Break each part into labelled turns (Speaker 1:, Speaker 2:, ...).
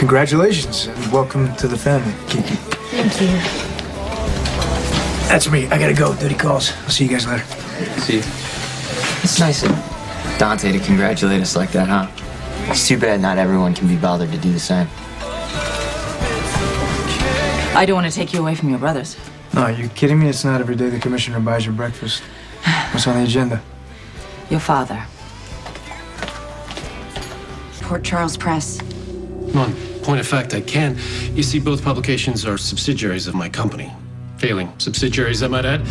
Speaker 1: Congratulations and welcome to the family, Kiki.
Speaker 2: Thank you.
Speaker 1: That's me. I gotta go. Duty calls. I'll see you guys later.
Speaker 3: See you. It's nice of Dante to congratulate us like that, huh? It's too bad not everyone can be bothered to do the same.
Speaker 2: I don't want to take you away from your brothers.
Speaker 1: No, are you kidding me? It's not every day the commissioner buys your breakfast. What's on the agenda?
Speaker 2: Your father. Port Charles Press.
Speaker 4: On point of fact, I can. You see, both publications are subsidiaries of my company. Failing subsidiaries, I might add.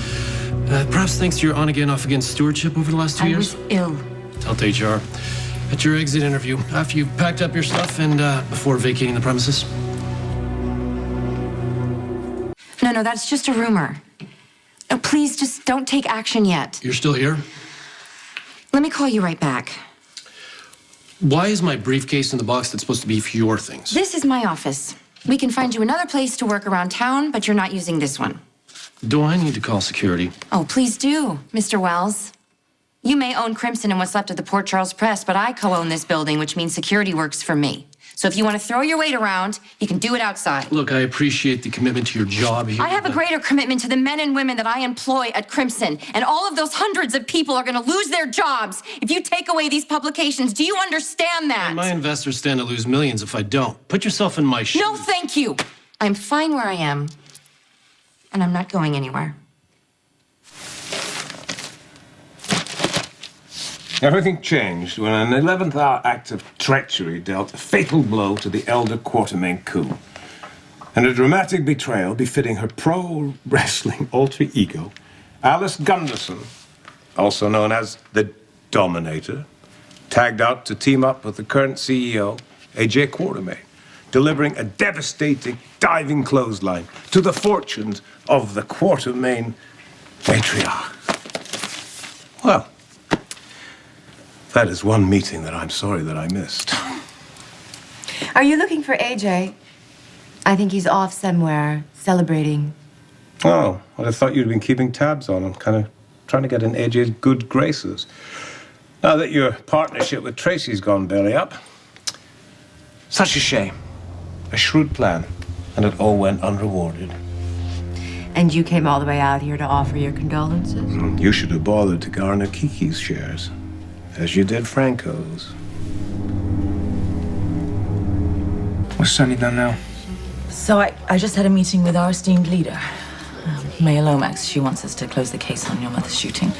Speaker 4: Perhaps thanks to your on-again, off-again stewardship over the last 2 years.
Speaker 2: I was ill.
Speaker 4: Tell HR. At your exit interview, after you packed up your stuff and before vacating the premises.
Speaker 5: No, that's just a rumor. Oh, please, just don't take action yet.
Speaker 4: You're still here?
Speaker 5: Let me call you right back.
Speaker 4: Why is my briefcase in the box that's supposed to be for your things?
Speaker 5: This is my office. We can find you another place to work around town, but you're not using this one.
Speaker 4: Do I need to call security?
Speaker 5: Oh, please do, Mr. Wells. You may own Crimson and what's left of the Port Charles Press, but I co-own this building, which means security works for me. So if you want to throw your weight around, you can do it outside.
Speaker 4: Look, I appreciate the commitment to your job here.
Speaker 5: I have a greater commitment to the men and women that I employ at Crimson, and all of those hundreds of people are going to lose their jobs if you take away these publications. Do you understand that?
Speaker 4: And my investors stand to lose millions if I don't. Put yourself in my shoes.
Speaker 5: No, thank you. I'm fine where I am, and I'm not going anywhere.
Speaker 6: Everything changed when an 11th-hour act of treachery dealt a fatal blow to the elder Quartermaine coup. And a dramatic betrayal befitting her pro-wrestling alter ego, Alice Gunderson, also known as the Dominator, tagged out to team up with the current CEO, A.J. Quartermaine, delivering a devastating diving clothesline to the fortunes of the Quartermaine matriarch. Well, that is one meeting that I'm sorry that I missed.
Speaker 7: Are you looking for AJ? I think he's off somewhere, celebrating.
Speaker 6: Oh, well, I thought you'd been keeping tabs on him, kind of trying to get in AJ's good graces. Now that your partnership with Tracy's gone belly up. Such a shame. A shrewd plan, and it all went unrewarded.
Speaker 7: And you came all the way out here to offer your condolences?
Speaker 6: You should have bothered to garner Kiki's shares, as you did Franco's.
Speaker 1: What's Sonny done now?
Speaker 2: So I just had a meeting with our esteemed leader, Mayor Lomax. She wants us to close the case on your mother's shooting.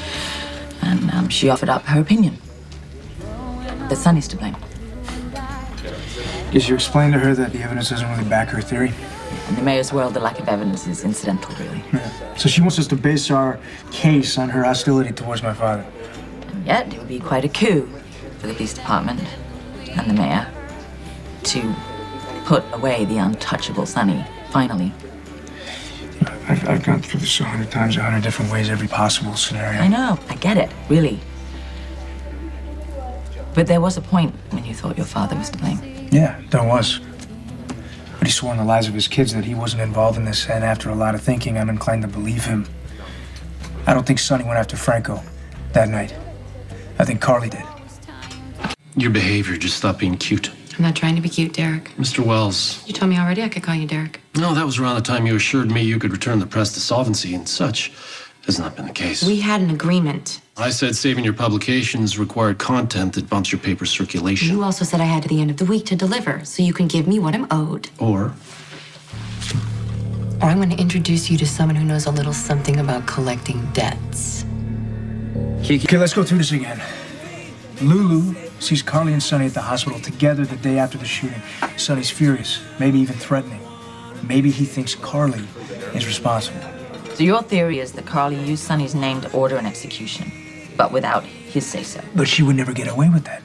Speaker 2: And she offered up her opinion. That Sonny's to blame.
Speaker 1: Guess you explained to her that the evidence doesn't really back her theory?
Speaker 2: In the mayor's world, the lack of evidence is incidental, really.
Speaker 1: Yeah. So she wants us to base our case on her hostility towards my father.
Speaker 2: And yet, it would be quite a coup for the police department and the mayor to put away the untouchable Sonny, finally.
Speaker 1: I've gone through this 100 times, 100 different ways, every possible scenario.
Speaker 2: I know, I get it, really. But there was a point when you thought your father was to blame.
Speaker 1: Yeah, there was. But he swore on the lives of his kids that he wasn't involved in this, and after a lot of thinking, I'm inclined to believe him. I don't think Sonny went after Franco that night. I think Carly did.
Speaker 4: Your behavior just stopped being cute.
Speaker 5: I'm not trying to be cute, Derek.
Speaker 4: Mr. Wells.
Speaker 5: You told me already I could call you Derek.
Speaker 4: No, that was around the time you assured me you could return the press to solvency, and such has not been the case.
Speaker 5: We had an agreement.
Speaker 4: I said saving your publications required content that bumps your paper's circulation.
Speaker 5: You also said I had to the end of the week to deliver, so you can give me what I'm owed.
Speaker 4: Or
Speaker 5: I'm going to introduce you to someone who knows a little something about collecting debts.
Speaker 1: Kiki, okay, let's go through this again. Lulu sees Carly and Sonny at the hospital together the day after the shooting. Sonny's furious, maybe even threatening. Maybe he thinks Carly is responsible.
Speaker 2: So your theory is that Carly used Sonny's name to order an execution, but without his say-so.
Speaker 1: But she would never get away with that.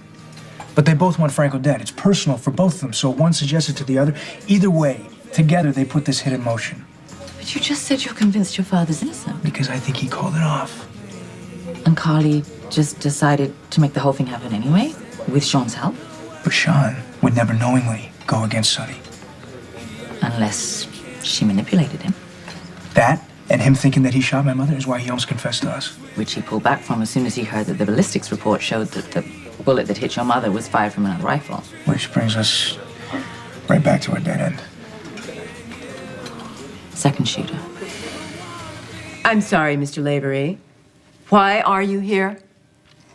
Speaker 1: But they both want Franco dead. It's personal for both of them, so one suggested to the other. Either way, together they put this hit in motion.
Speaker 2: But you just said you're convinced your father's innocent.
Speaker 1: Because I think he called it off.
Speaker 2: And Carly just decided to make the whole thing happen anyway, with Sean's help?
Speaker 1: But Sean would never knowingly go against Sonny.
Speaker 2: Unless she manipulated him.
Speaker 1: That, and him thinking that he shot my mother, is why he almost confessed to us.
Speaker 2: Which he pulled back from as soon as he heard that the ballistics report showed that the bullet that hit your mother was fired from another rifle.
Speaker 1: Which brings us Right back to a dead end.
Speaker 2: Second shooter.
Speaker 7: I'm sorry, Mr. Lavery. Why are you here?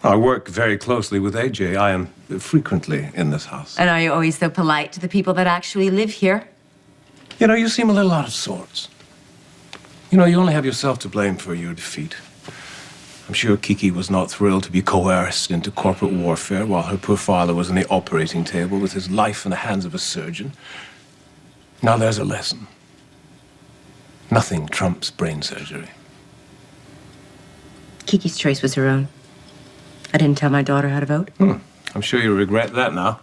Speaker 6: I work very closely with AJ. I am frequently in this house.
Speaker 7: And are you always so polite to the people that actually live here?
Speaker 6: You know, you seem a little out of sorts. You know, you only have yourself to blame for your defeat. I'm sure Kiki was not thrilled to be coerced into corporate warfare while her poor father was on the operating table with his life in the hands of a surgeon. Now there's a lesson. Nothing trumps brain surgery.
Speaker 7: Kiki's choice was her own. I didn't tell my daughter how to vote.
Speaker 6: I'm sure you'll regret that now.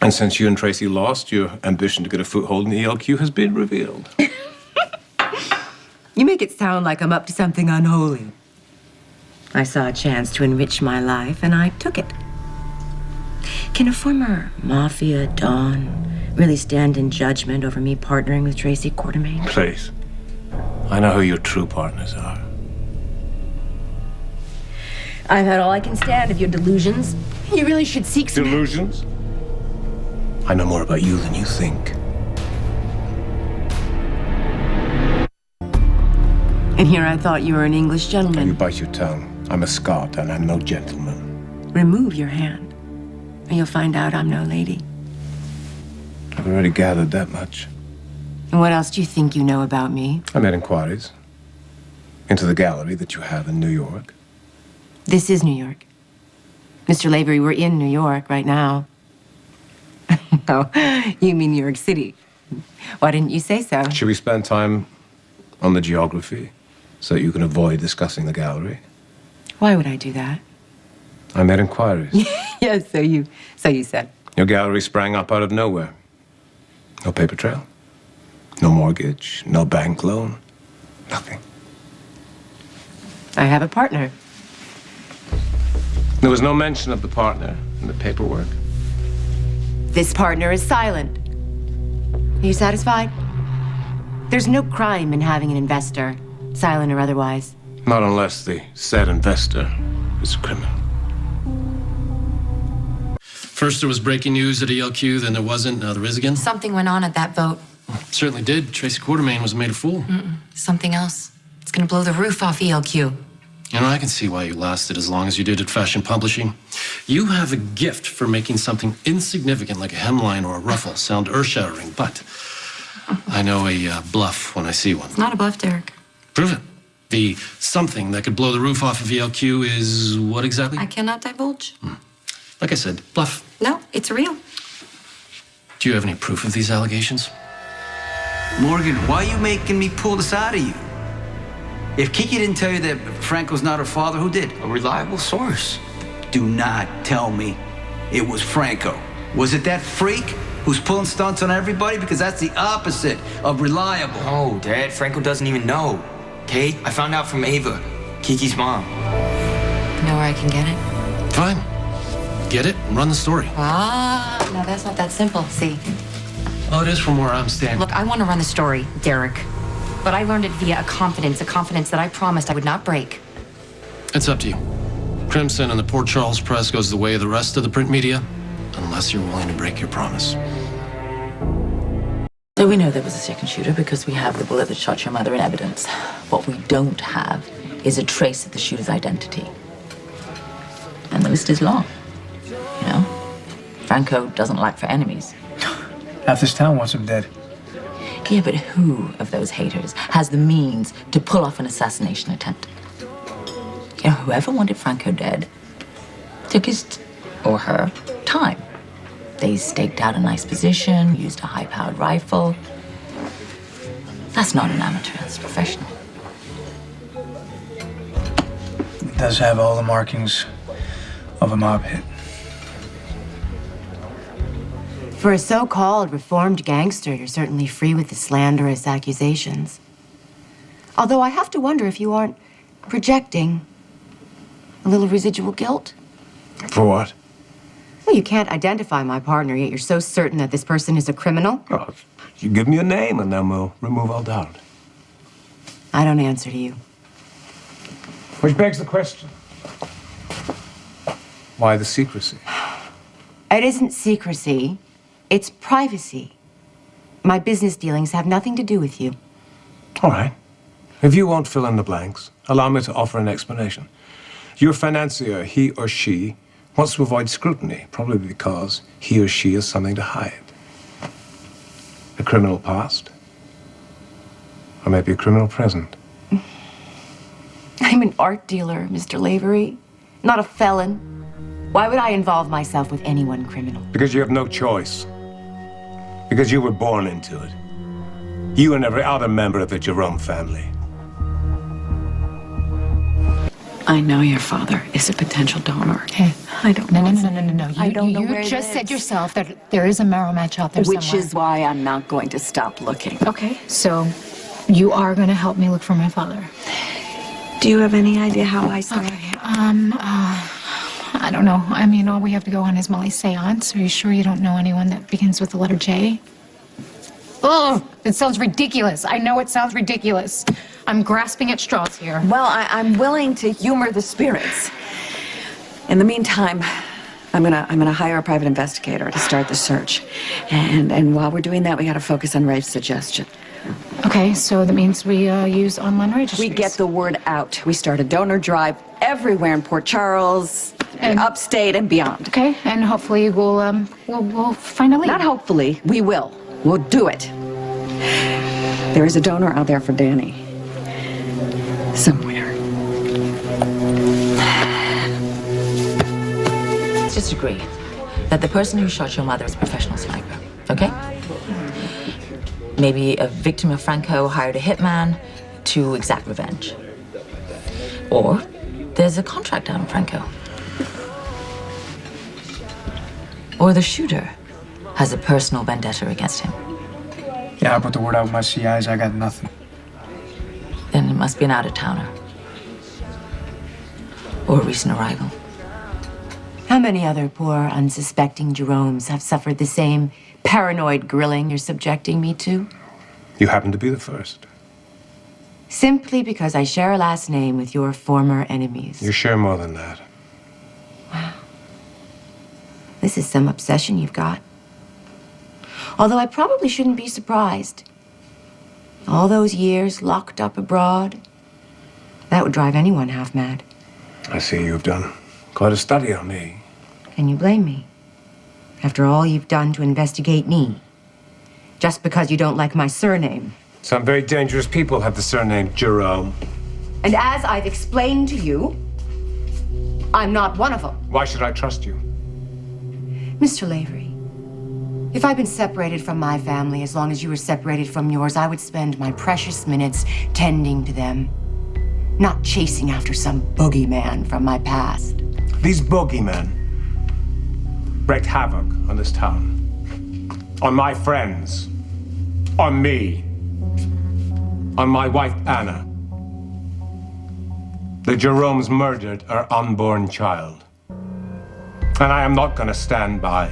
Speaker 6: And since you and Tracy lost, your ambition to get a foothold in the ELQ has been revealed.
Speaker 7: You make it sound like I'm up to something unholy. I saw a chance to enrich my life, and I took it. Can a former mafia don really stand in judgment over me partnering with Tracy Quartermaine?
Speaker 6: Please. I know who your true partners are.
Speaker 7: I've had all I can stand of your delusions. You really should seek some...
Speaker 6: Delusions? I know more about you than you think.
Speaker 7: And here I thought you were an English
Speaker 6: You
Speaker 7: gentleman.
Speaker 6: bite your tongue. I'm a Scot, and I'm no gentleman.
Speaker 7: Remove your hand, and you'll find out I'm no lady.
Speaker 6: I've already gathered that much.
Speaker 7: And what else do you think you know about me?
Speaker 6: I made inquiries into the gallery that you have in New York.
Speaker 7: This is New York. Mr. Lavery, we're in New York right now. Oh, you mean New York City. Why didn't you say so?
Speaker 6: Should we spend time on the geography so that you can avoid discussing the gallery?
Speaker 7: Why would I do that?
Speaker 6: I made inquiries.
Speaker 7: Yes, so you said.
Speaker 6: Your gallery sprang up out of nowhere. No paper trail, no mortgage, no bank loan, nothing.
Speaker 7: I have a partner.
Speaker 6: There was no mention of the partner in the paperwork.
Speaker 7: This partner is silent. Are you satisfied? There's no crime in having an investor, silent or otherwise.
Speaker 6: Not unless the said investor is a criminal.
Speaker 4: First there was breaking news at ELQ, then there wasn't, now there is again.
Speaker 5: Something went on at that vote.
Speaker 4: Certainly did. Tracy Quartermaine was made a fool.
Speaker 5: Something else. It's gonna blow the roof off ELQ.
Speaker 4: You know, I can see why you lasted as long as you did at Fashion Publishing. You have a gift for making something insignificant like a hemline or a ruffle sound earth-shattering, but I know a bluff when I see one.
Speaker 5: It's not a bluff, Derek.
Speaker 4: Prove it. The something that could blow the roof off of ELQ is what exactly?
Speaker 5: I cannot divulge.
Speaker 4: Like I said, bluff.
Speaker 5: No, it's real.
Speaker 4: Do you have any proof of these allegations?
Speaker 8: Morgan, why are you making me pull this out of you? If Kiki didn't tell you that Franco's not her father, who did?
Speaker 3: A reliable source.
Speaker 8: Do not tell me it was Franco. Was it that freak who's pulling stunts on everybody? Because that's the opposite of reliable.
Speaker 3: No, Dad, Franco doesn't even know. Kate, I found out from Ava, Kiki's mom.
Speaker 5: You know where I can get it?
Speaker 4: Fine. Get it and run the story.
Speaker 5: No, that's not that simple. See,
Speaker 4: Well, it is from where I'm standing.
Speaker 5: look, I want to run the story, Derek. But I learned it via a confidence that I promised I would not break.
Speaker 4: It's up to you. Crimson and the Port Charles Press goes the way of the rest of the print media, unless you're willing to break your promise.
Speaker 2: So we know there was a second shooter because we have the bullet that shot your mother in evidence. What we don't have is a trace of the shooter's identity. And the list is long. You know, Franco doesn't lack for enemies.
Speaker 1: Half this town wants him dead.
Speaker 2: Yeah, but who of those haters has the means to pull off an assassination attempt? You know, whoever wanted Franco dead took his or her time. They staked out a nice position, used a high-powered rifle. That's not an amateur, that's professional.
Speaker 1: It does have all the markings of a mob hit.
Speaker 7: For a so-called reformed gangster, you're certainly free with the slanderous accusations. Although I have to wonder if you aren't projecting a little residual guilt.
Speaker 6: For what?
Speaker 7: Well, you can't identify my partner, yet you're so certain that this person is a criminal.
Speaker 6: Oh, you give me a name and then we'll remove all doubt.
Speaker 7: I don't answer to you.
Speaker 6: Which begs the question. Why the secrecy?
Speaker 7: It isn't secrecy. It's privacy. My business dealings have nothing to do with you.
Speaker 6: All right. If you won't fill in the blanks, allow me to offer an explanation. Your financier, he or she, wants to avoid scrutiny, probably because he or she has something to hide. A criminal past? Or maybe a criminal present?
Speaker 7: I'm an art dealer, Mr. Lavery, not a felon. Why would I involve myself with anyone criminal?
Speaker 6: Because you have no choice. Because you were born into it. You and every other member of the Jerome family.
Speaker 9: I know your father is a potential donor.
Speaker 10: Hey,
Speaker 9: I don't
Speaker 10: no,
Speaker 9: know.
Speaker 10: no, no, no, no, no, no.
Speaker 9: I don't know
Speaker 10: You
Speaker 9: where it
Speaker 10: just said
Speaker 9: is.
Speaker 10: yourself that there is a marrow match out there
Speaker 9: Which
Speaker 10: somewhere.
Speaker 9: is why I'm not going to stop looking.
Speaker 10: Okay, so you are going to help me look for my father.
Speaker 9: Do you have any idea how I saw
Speaker 10: Okay, I don't know. I mean, all we have to go on is Molly's seance. Are you sure you don't know anyone that begins with the letter J? Oh, it sounds ridiculous. I know it sounds ridiculous. I'm grasping at straws here.
Speaker 9: Well, I'm willing to humor the spirits. In the meantime, I'm gonna hire a private investigator to start the search. And while we're doing that, we gotta focus on Rafe's suggestion.
Speaker 10: Okay, so that means we use online registries.
Speaker 9: We get the word out. We start a donor drive everywhere in Port Charles,
Speaker 10: And-
Speaker 9: upstate, and beyond.
Speaker 10: Okay, and hopefully we'll find a lead.
Speaker 9: Not hopefully, we will. We'll do it. There is a donor out there for Danny. Somewhere.
Speaker 2: Let's just agree that the person who shot your mother is a professional sniper, okay? Maybe a victim of Franco hired a hitman to exact revenge. Or there's a contract on Franco. Or the shooter has a personal vendetta against him.
Speaker 1: Yeah, I put the word out with my CIs. I got nothing.
Speaker 2: Then it must be an out-of-towner. Or a recent arrival.
Speaker 7: How many other poor, unsuspecting Jeromes have suffered the same paranoid grilling you're subjecting me to?
Speaker 6: You happen to be the first.
Speaker 7: Simply because I share a last name with your former enemies.
Speaker 6: You share more than that.
Speaker 7: This is some obsession you've got. Although I probably shouldn't be surprised. All those years locked up abroad, that would drive anyone half mad.
Speaker 6: I see you've done quite a study on me.
Speaker 7: Can you blame me? After all you've done to investigate me. Just because you don't like my surname.
Speaker 6: Some very dangerous people have the surname Jerome.
Speaker 7: And as I've explained to you, I'm not one of them.
Speaker 6: Why should I trust you?
Speaker 7: Mr. Lavery, if I'd been separated from my family as long as you were separated from yours, I would spend my precious minutes tending to them, not chasing after some boogeyman from my past.
Speaker 6: These bogeymen wreaked havoc on this town. On my friends. On me. On my wife, Anna. The Jeromes murdered our unborn child. And I am not going to stand by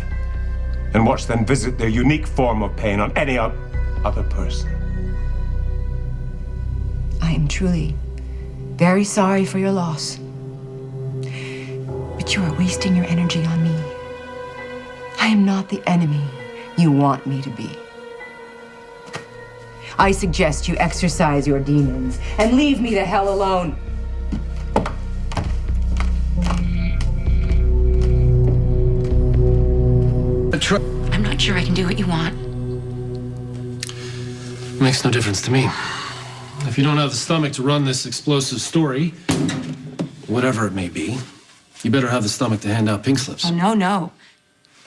Speaker 6: and watch them visit their unique form of pain on any other person.
Speaker 7: I am truly very sorry for your loss. But you are wasting your energy on me. I am not the enemy you want me to be. I suggest you exercise your demons and leave me the hell alone.
Speaker 5: I'm not sure I can do what you want.
Speaker 4: Makes no difference to me. If you don't have the stomach to run this explosive story, whatever it may be, you better have the stomach to hand out pink slips.
Speaker 5: Oh, no.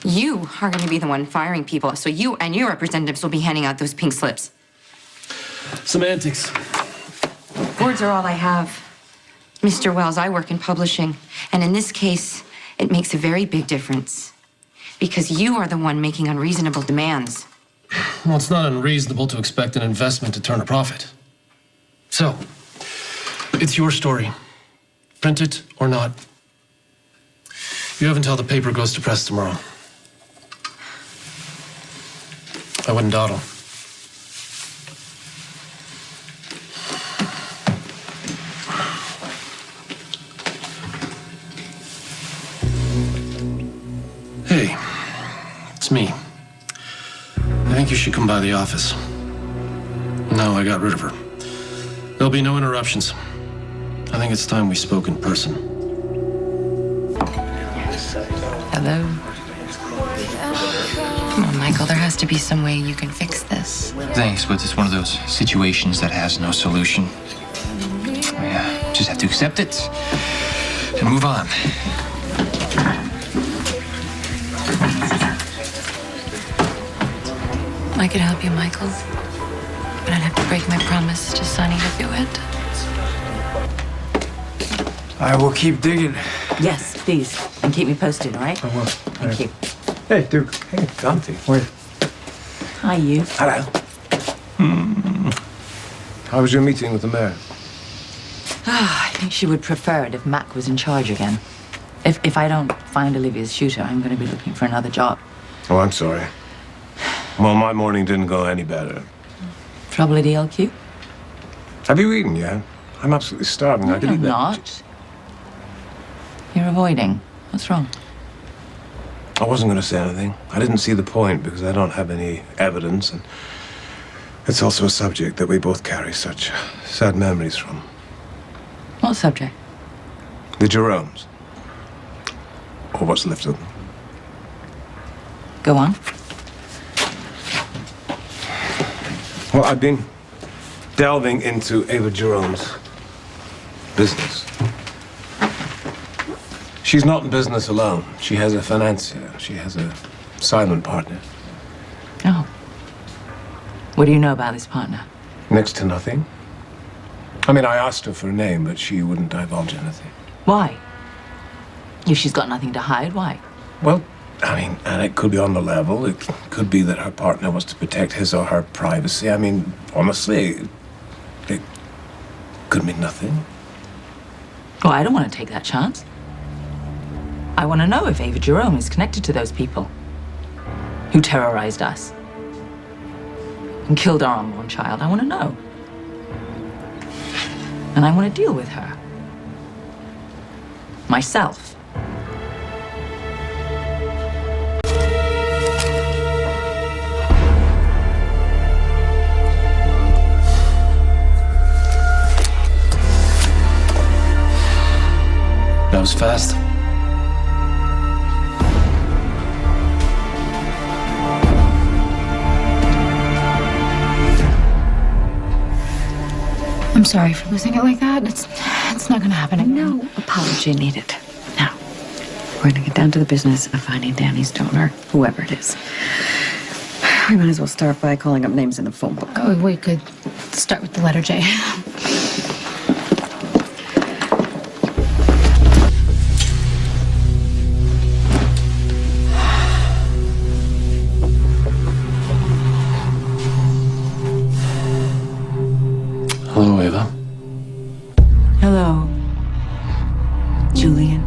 Speaker 5: You are going to be the one firing people, so you and your representatives will be handing out those pink slips.
Speaker 4: Semantics.
Speaker 5: Words are all I have. Mr. Wells, I work in publishing, and in this case, it makes a very big difference. Because you are the one making unreasonable demands.
Speaker 4: Well, it's not unreasonable to expect an investment to turn a profit. So, it's your story. Print it or not. You have until the paper goes to press tomorrow. I wouldn't dawdle. Hey, it's me. think you should come by the office. No, I got rid of her. There'll be no interruptions. I think it's time we spoke in person.
Speaker 5: Hello? Come on, Michael, there has to be some way you can fix this.
Speaker 11: Thanks, but it's one of those situations that has no solution. Yeah, just have to accept it and move on.
Speaker 5: I could help you, Michael, but I'd have to break my promise to Sonny to do it.
Speaker 1: I will keep digging.
Speaker 2: Yes, please. And keep me posted, all right?
Speaker 1: I will.
Speaker 2: Thank you.
Speaker 1: Hey, Duke.
Speaker 6: Hey, Dante.
Speaker 1: Wait.
Speaker 2: Hi, you.
Speaker 6: Hello. How was your meeting with the mayor?
Speaker 2: I think she would prefer it if Mac was in charge again. If I don't find Olivia's shooter, I'm going to be looking for another job.
Speaker 6: Oh, I'm sorry. Well, my morning didn't go any better.
Speaker 2: Trouble at ELQ?
Speaker 6: Have you eaten yet? I'm absolutely starving. I could eat
Speaker 2: I'm
Speaker 6: that.
Speaker 2: not. You're avoiding. What's wrong?
Speaker 6: I wasn't going to say anything. I didn't see the point because I don't have any evidence, and it's also a subject that we both carry such sad memories from.
Speaker 2: What subject?
Speaker 6: The Jeromes. Or what's left of them.
Speaker 2: Go on.
Speaker 6: Well, I've been delving into Ava Jerome's business. She's not in business alone. She has a financier. She has a silent partner.
Speaker 2: Oh. What do you know about this partner?
Speaker 6: Next to nothing. I mean, I asked her for a name, but she wouldn't divulge anything.
Speaker 2: Why? If she's got nothing to hide, why?
Speaker 6: Well, I mean, and it could be on the level. It could be that her partner wants to protect his or her privacy. I mean, honestly, it could mean nothing.
Speaker 2: Well, I don't want to take that chance. I want to know if Ava Jerome is connected to those people who terrorized us and killed our unborn child. I want to know. And I want to deal with her. Myself.
Speaker 4: That was fast.
Speaker 10: I'm sorry for losing it like that. It's not gonna happen again.
Speaker 9: No apology needed. Now, we're gonna get down to the business of finding Danny's donor, whoever it is. We might as well start by calling up names in the phone book.
Speaker 10: Oh, we could start with the letter J.
Speaker 4: Hello, Ava.
Speaker 2: Hello, Julian.